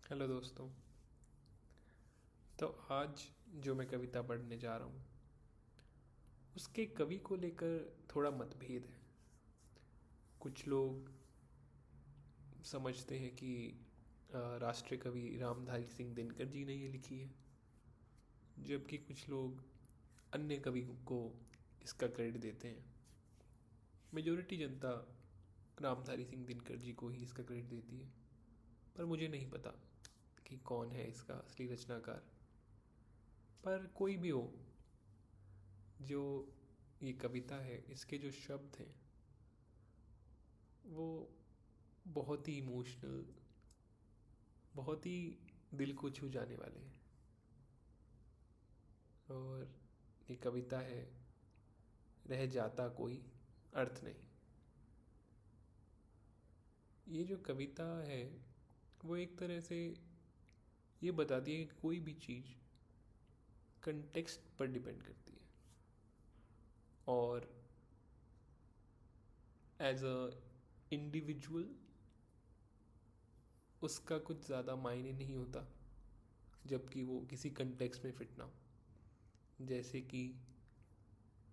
Hello दोस्तों। तो आज जो मैं कविता पढ़ने जा रहा हूँ उसके कवि को लेकर थोड़ा मतभेद है। कुछ लोग समझते हैं कि राष्ट्रीय कवि रामधारी सिंह दिनकर जी ने ये लिखी है, जबकि कुछ लोग अन्य कवि को इसका क्रेडिट देते हैं। मेजॉरिटी जनता रामधारी सिंह दिनकर जी को ही इसका क्रेडिट देती है, पर मुझे नहीं पता कि कौन है इसका असली रचनाकार। पर कोई भी हो, जो ये कविता है इसके जो शब्द हैं वो बहुत ही इमोशनल, बहुत ही दिल को छू जाने वाले हैं। और ये कविता है रह जाता कोई अर्थ नहीं। ये जो कविता है वो एक तरह से ये बताती है कि कोई भी चीज़ कंटेक्स्ट पर डिपेंड करती है, और एज अ इंडिविजुअल उसका कुछ ज़्यादा मायने नहीं होता जबकि वो किसी कंटेक्स्ट में फिट ना हो। जैसे कि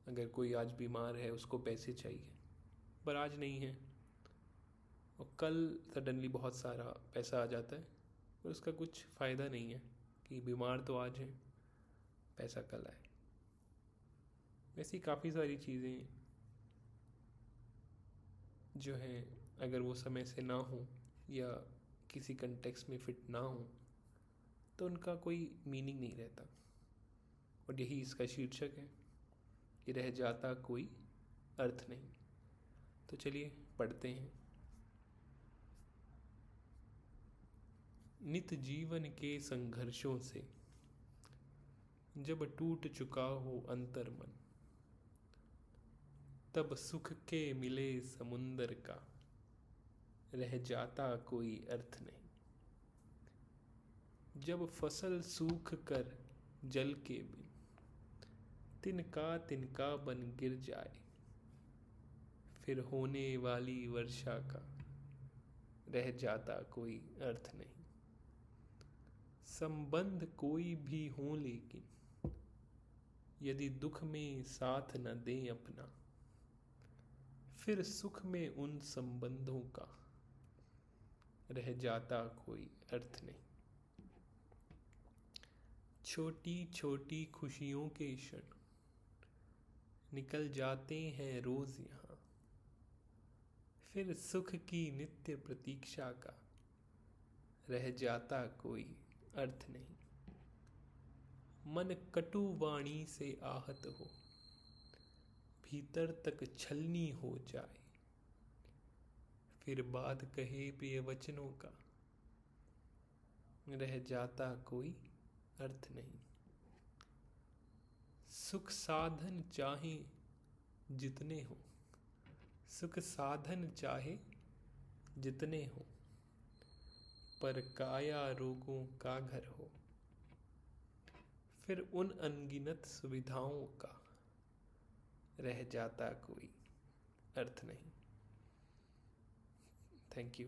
अगर कोई आज बीमार है, उसको पैसे चाहिए पर आज नहीं है, और कल सडनली बहुत सारा पैसा आ जाता है, पर उसका कुछ फ़ायदा नहीं है कि बीमार तो आज है, पैसा कल आए। ऐसी काफ़ी सारी चीज़ें जो हैं, अगर वो समय से ना हो या किसी कंटेक्स्ट में फिट ना हो तो उनका कोई मीनिंग नहीं रहता। और यही इसका शीर्षक है कि रह जाता कोई अर्थ नहीं। तो चलिए पढ़ते हैं। नित जीवन के संघर्षों से जब टूट चुका हो अंतर मन, तब सुख के मिले समुंदर का रह जाता कोई अर्थ नहीं। जब फसल सूख कर जल के बिन तिनका तिनका बन गिर जाए, फिर होने वाली वर्षा का रह जाता कोई अर्थ नहीं। संबंध कोई भी हो लेकिन यदि दुख में साथ न दें अपना, फिर सुख में उन संबंधों का रह जाता कोई अर्थ नहीं। छोटी छोटी खुशियों के क्षण निकल जाते हैं रोज यहाँ, फिर सुख की नित्य प्रतीक्षा का रह जाता कोई अर्थ नहीं। मन कटु वाणी से आहत हो, भीतर तक छलनी हो जाए, फिर बात कहे प्रिय वचनों का रह जाता कोई अर्थ नहीं। सुख साधन चाहे जितने हो, सुख साधन चाहे जितने हो, पर काया रोगों का घर हो, फिर उन अनगिनत सुविधाओं का रह जाता कोई अर्थ नहीं। Thank you.